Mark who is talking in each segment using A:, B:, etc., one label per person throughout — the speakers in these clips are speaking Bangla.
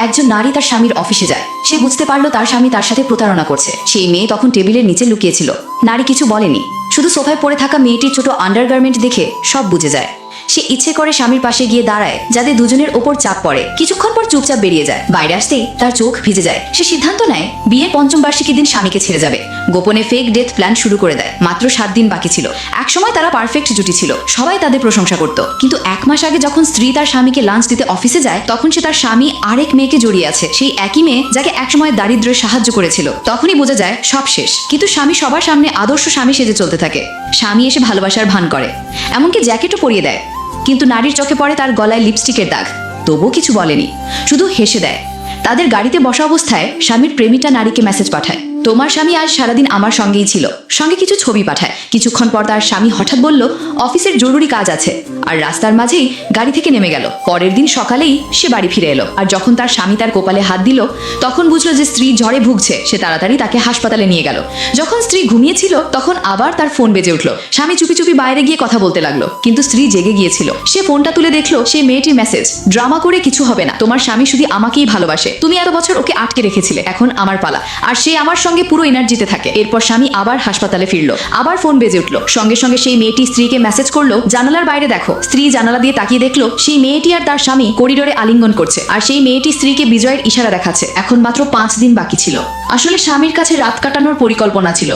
A: একজন নারী তার স্বামীর অফিসে যায়। সে বুঝতে পারলো তার স্বামী তার সাথে প্রতারণা করছে। সেই মেয়ে তখন টেবিলের নিচে লুকিয়েছিল। নারী কিছু বলেনি, শুধু সোফায় পড়ে থাকা মেয়েটির ছোট আন্ডারগার্মেন্ট দেখে সব বুঝে যায়। সে ইচ্ছে করে স্বামীর পাশে গিয়ে দাঁড়ায় যাতে দুজনের ওপর চাপ পড়ে। কিছুক্ষণ পর চুপচাপ বেরিয়ে যায়। বাইরে আসতেই তার চোখ ভিজে যায়। সে সিদ্ধান্ত নেয় বিয়ের পঞ্চম বার্ষিকীর দিন স্বামীকে ছেড়ে যাবে। গোপনে ফেক ডেথ প্ল্যান শুরু করে দেয়। মাত্র 7 দিন বাকি ছিল। একসময় তারা পারফেক্ট জুটি ছিল, সবাই তাদের প্রশংসা করত। কিন্তু 1 মাস আগে যখন স্ত্রী তার স্বামীকে লাঞ্চ দিতে অফিসে যায়, তখন সে তার স্বামী আরেক মেয়েকে জড়িয়ে আছে। সেই একই মেয়ে যাকে একসময় দারিদ্র্যে সাহায্য করেছিল। তখনই বোঝা যায় সব শেষ। কিন্তু স্বামী সবার সামনে আদর্শ স্বামী সেজে চলতে থাকে। স্বামী এসে ভালোবাসার ভান করে, এমনকি জ্যাকেটও পরিয়ে দেয়। কিন্তু নারীর চোখে পড়ে তার গলায় লিপস্টিকের দাগ। তবুও কিছু বলেনি, শুধু হেসে দেয়। তাদের গাড়িতে বসা অবস্থায় স্বামীর প্রেমিকা নারীকে মেসেজ পাঠায়, তোমার স্বামী আজ সারাদিন আমার সঙ্গেই ছিল। সঙ্গে কিছু ছবি পাঠায়। কিছুক্ষণ পর তার স্বামী হঠাৎ বলল অফিসের জরুরি কাজ আছে, আর রাস্তার মাঝেই গাড়ি থেকে নেমে গেল। পরের দিন সকালেই সে বাড়ি ফিরে এলো। আর যখন তার স্বামী তার কপালে হাত দিল, তখন বুঝলো যে স্ত্রী জ্বরে ভুগছে। সে তাড়াতাড়ি তাকে হাসপাতালে নিয়ে গেল। যখন স্ত্রী ঘুমিয়েছিল, তখন আবার তার ফোন বেজে উঠলো। স্বামী চুপি চুপি বাইরে গিয়ে কথা বলতে লাগলো, কিন্তু স্ত্রী জেগে গিয়েছিল। সে ফোনটা তুলে দেখলো সেই মেয়েটির মেসেজ, ড্রামা করে কিছু হবে না, তোমার স্বামী শুধু আমাকেই ভালোবাসে, তুমি এত বছর ওকে আটকে রেখেছিলে, এখন আমার পালা। আর সে আমার সঙ্গে পুরো এনার্জিতে থাকে। এরপর স্বামী আবার হাসপাতালে ফিরলো। আবার ফোন বেজে উঠলো। সঙ্গে সঙ্গে সেই মেয়েটি স্ত্রীকে মেসেজ করলো, জানালার বাইরে দেখো। স্ত্রী জানালা দিয়ে তাকিয়ে দেখলো সেই মেয়েটি আর তার স্বামী করিডোরে আলিঙ্গন করছে। আর সেই মেয়েটি স্ত্রীকে বিজয়ের ইশারা দেখাচ্ছে। এখন মাত্র 5 দিন বাকি ছিল। আসলে স্বামীর কাছে রাত কাটানোর পরিকল্পনা ছিল।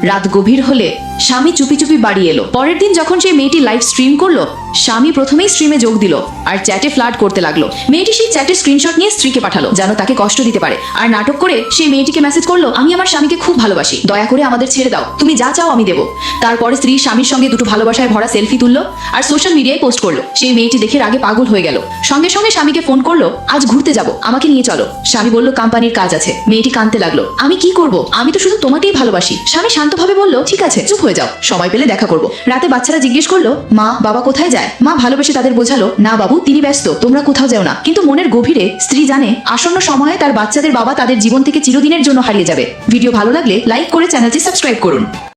A: রাত গভীর হলে স্বামী চুপি চুপি বাড়ি এলো। পরের দিন যখন সেই মেয়েটি লাইভ স্ট্রিম করলো, স্বামী প্রথমেই স্ট্রিমে যোগ দিল আর চ্যাটে ফ্লার্ট করতে লাগলো। মেয়েটি সেই চ্যাটের স্ক্রিনশট নিয়ে স্ত্রীকে পাঠালো, যেন তাকে কষ্ট দিতে পারে। আর নাটক করে সেই মেয়েটিকে মেসেজ করলো, আমি আমার স্বামীকে খুব ভালোবাসি, দয়া করে আমাদের ছেড়ে দাও, তুমি যা চাও আমি দেবো। তারপরে স্ত্রী স্বামীর সঙ্গে দুটো ভালোবাসায় ভরা সেলফি তুললো আর সোশ্যাল মিডিয়ায় পোস্ট করলো। সেই মেয়েটি দেখে আগে পাগল হয়ে গেল। সঙ্গে সঙ্গে স্বামীকে ফোন করলো, আজ ঘুরতে যাব, আমাকে নিয়ে চলো। স্বামী বলল কোম্পানির কাজ আছে। মেয়েটি কাঁদতে লাগলো, আমি কি করব, আমি তো শুধু তোমাকেই ভালোবাসি। স্বামী শান্তভাবে বলল, ঠিক আছে, চুপ হয়ে যাও, সময় পেলে দেখা করবো। রাতে বাচ্চারা জিজ্ঞেস করলো, মা বাবা কোথায় যায়? মা ভালোবেসে তাদের বোঝালো, না বাবু, তিনি ব্যস্ত, তোমরা কোথাও যাও না। কিন্তু মনের গভীরে স্ত্রী জানে আসন্ন সময়ে তার বাচ্চাদের বাবা তাদের জীবন থেকে চিরদিনের জন্য হারিয়ে যাবে। ভিডিও ভালো লাগলে লাইক করে চ্যানেলটি সাবস্ক্রাইব করুন।